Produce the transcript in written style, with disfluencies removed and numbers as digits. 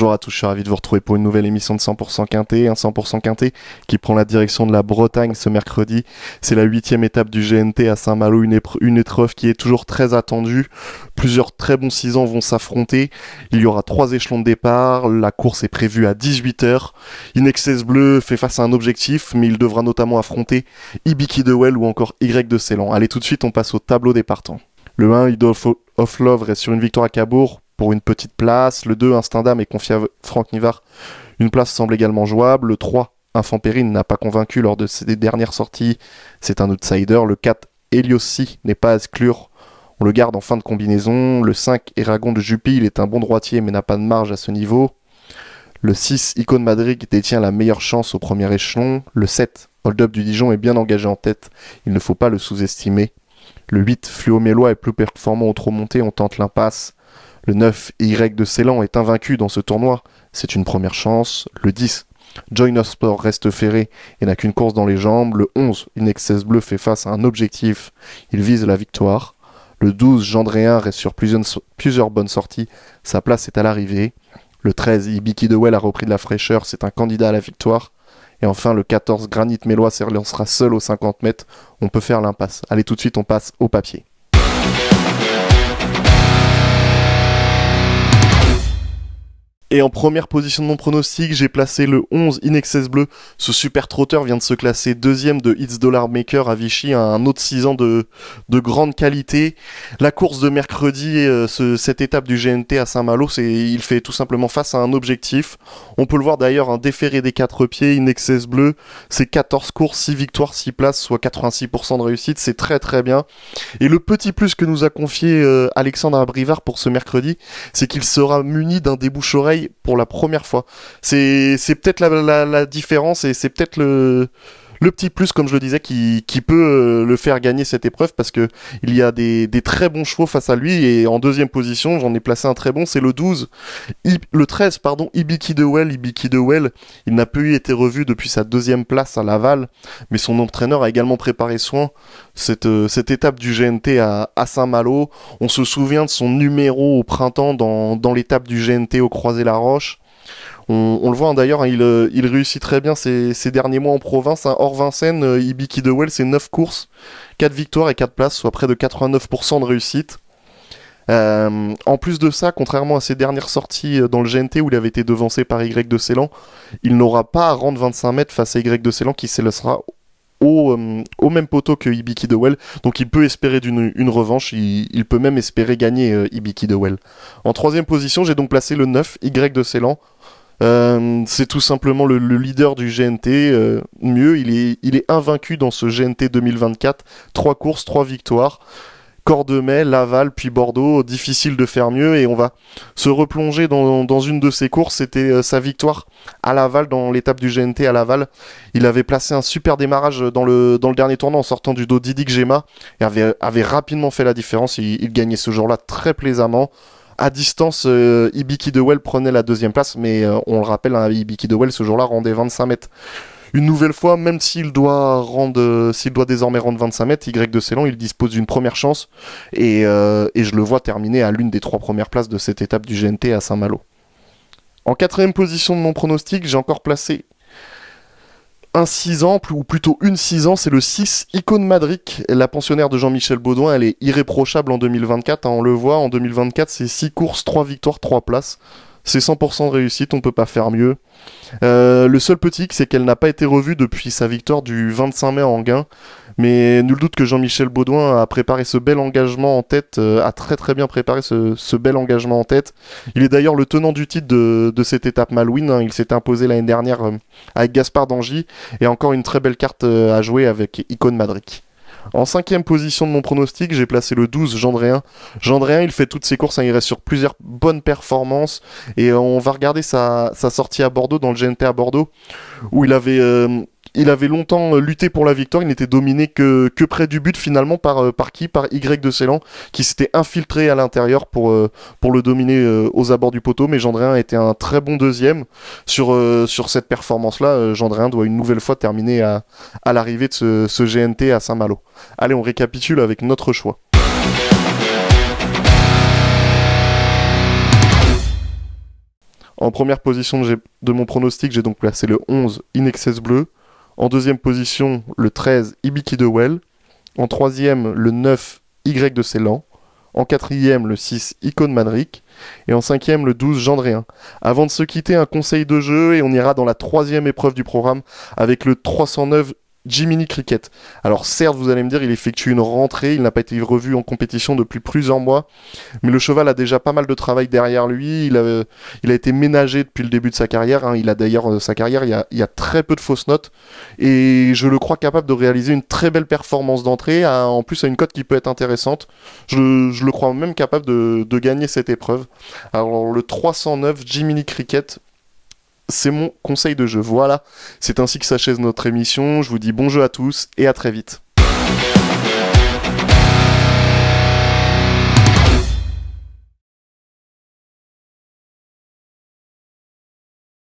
Bonjour à tous, je suis ravi de vous retrouver pour une nouvelle émission de 100% Quintet, un 100% Quintet qui prend la direction de la Bretagne ce mercredi. C'est la 8e étape du GNT à Saint-Malo, une épreuve qui est toujours très attendue. Plusieurs très bons 6 ans vont s'affronter. Il y aura 3 échelons de départ, la course est prévue à 18h. Inexcess Bleu fait face à un objectif, mais il devra notamment affronter Ibiki de Well ou encore Y de Ceylan. Allez, tout de suite, on passe au tableau des partants. Le 1, Idol of Love, reste sur une victoire à Cabourg pour une petite place. Le 2, Instinct d'âme, est confié à Franck Nivard. Une place semble également jouable. Le 3, Infant Périne, n'a pas convaincu lors de ses dernières sorties. C'est un outsider. Le 4, Heliossi, n'est pas à exclure. On le garde en fin de combinaison. Le 5, Eragon de Jupy, il est un bon droitier mais n'a pas de marge à ce niveau. Le 6, Icône Madrid, détient la meilleure chance au premier échelon. Le 7, Hold Up du Dijon, est bien engagé en tête. Il ne faut pas le sous-estimer. Le 8, Fluo Mélois, est plus performant au trop monté. On tente l'impasse. Le 9, Y de Ceylan, est invaincu dans ce tournoi. C'est une première chance. Le 10, Joiner Sport, reste ferré et n'a qu'une course dans les jambes. Le 11, Inexcess Bleu, fait face à un objectif. Il vise la victoire. Le 12, Gendréen, reste sur plusieurs bonnes sorties. Sa place est à l'arrivée. Le 13, Ibiki de Well, a repris de la fraîcheur. C'est un candidat à la victoire. Et enfin, le 14, Granit Mélois, s'élancera seul aux 50 mètres. On peut faire l'impasse. Allez, tout de suite, on passe au papier. Et en première position de mon pronostic, j'ai placé le 11, Inexcess Bleu. Ce super trotteur vient de se classer deuxième de It's Dollar Maker à Vichy, un autre 6 ans de grande qualité. La course de mercredi, cette étape du GNT à Saint-Malo, il fait tout simplement face à un objectif. On peut le voir d'ailleurs, un déféré des 4 pieds, Inexcess Bleu. C'est 14 courses, 6 victoires, 6 places, soit 86% de réussite. C'est très très bien. Et le petit plus que nous a confié Alexandre Abrivard pour ce mercredi, c'est qu'il sera muni d'un débouche-oreille pour la première fois. C'est peut-être la différence et c'est peut-être le petit plus, comme je le disais, qui peut le faire gagner cette épreuve, parce que il y a des très bons chevaux face à lui. Et en deuxième position, j'en ai placé un très bon, c'est le 12, le 13, pardon, Ibiki de Well. Ibiki de Well, il n'a plus été revu depuis sa deuxième place à Laval, mais son entraîneur a également préparé cette étape du GNT à Saint-Malo. On se souvient de son numéro au printemps dans l'étape du GNT au Croisé-la-Roche. On le voit d'ailleurs, hein, il réussit très bien ces derniers mois en province. Hein. Hors Vincennes, Ibiki de Well, c'est 9 courses, 4 victoires et 4 places, soit près de 89% de réussite. En plus de ça, contrairement à ses dernières sorties dans le GNT où il avait été devancé par Y de Ceylan, il n'aura pas à rendre 25 mètres face à Y de Ceylan qui s'élancera au même poteau que Ibiki de Well. Donc il peut espérer une revanche, il peut même espérer gagner Ibiki de Well. En troisième position, j'ai donc placé le 9, Y de Ceylan. C'est tout simplement le leader du GNT. Mieux, il est invaincu dans ce GNT 2024. 3 courses, 3 victoires. Cordemais, Laval, puis Bordeaux. Difficile de faire mieux. Et on va se replonger dans une de ses courses. C'était sa victoire à Laval, dans l'étape du GNT à Laval. Il avait placé un super démarrage dans le dernier tournant en sortant du dos d'Idik Gema et avait rapidement fait la différence. Il gagnait ce jour-là très plaisamment. À distance, Ibiki de Well prenait la deuxième place, mais on le rappelle, hein, Ibiki de Well ce jour-là rendait 25 mètres. Une nouvelle fois, même s'il doit désormais rendre 25 mètres, Y de Ceylan, il dispose d'une première chance, et je le vois terminer à l'une des 3 premières places de cette étape du GNT à Saint-Malo. En quatrième position de mon pronostic, j'ai encore placé un 6 ans, ou plutôt une 6 ans, c'est le 6, Icône Madrid, la pensionnaire de Jean-Michel Baudouin. Elle est irréprochable en 2024, hein, on le voit, en 2024 c'est 6 courses, 3 victoires, 3 places, c'est 100% de réussite, on peut pas faire mieux. Le seul petit, c'est qu'elle n'a pas été revue depuis sa victoire du 25 mai à Enghien, mais nul doute que Jean-Michel Baudouin a préparé ce bel engagement en tête, a très très bien préparé ce bel engagement en tête. Il est d'ailleurs le tenant du titre de cette étape Malouine, hein. Il s'est imposé l'année dernière avec Gaspard d'Angy, et encore une très belle carte à jouer avec Icône Madrid. En cinquième position de mon pronostic, j'ai placé le 12, Gendréen. Gendréen, il fait toutes ses courses, hein, il reste sur plusieurs bonnes performances. Et on va regarder sa sortie à Bordeaux, dans le GNT à Bordeaux, où il avait longtemps lutté pour la victoire. Il n'était dominé que près du but finalement par qui? Par Y de Ceylan, qui s'était infiltré à l'intérieur pour le dominer aux abords du poteau. Mais Gendréen a été un très bon deuxième sur cette performance-là. Gendréen doit une nouvelle fois terminer à l'arrivée de ce GNT à Saint-Malo. Allez, on récapitule avec notre choix. En première position de mon pronostic, j'ai donc placé le 11 In Excess Bleu. En deuxième position, le 13 Ibiki de Well. En troisième, le 9 Y de Ceylan. En quatrième, le 6 Icon Manric. Et en cinquième, le 12 Gendréen. Avant de se quitter, un conseil de jeu et on ira dans la troisième épreuve du programme avec le 309 Jiminy Cricket. Alors certes, vous allez me dire, il effectue une rentrée, il n'a pas été revu en compétition depuis plusieurs mois, mais le cheval a déjà pas mal de travail derrière lui, il a été ménagé depuis le début de sa carrière, hein. Il a d'ailleurs sa carrière, il y a très peu de fausses notes, et je le crois capable de réaliser une très belle performance d'entrée, en plus à une cote qui peut être intéressante. Je le crois même capable de gagner cette épreuve. Alors le 309 Jiminy Cricket, c'est mon conseil de jeu. Voilà, c'est ainsi que s'achève notre émission. Je vous dis bon jeu à tous et à très vite.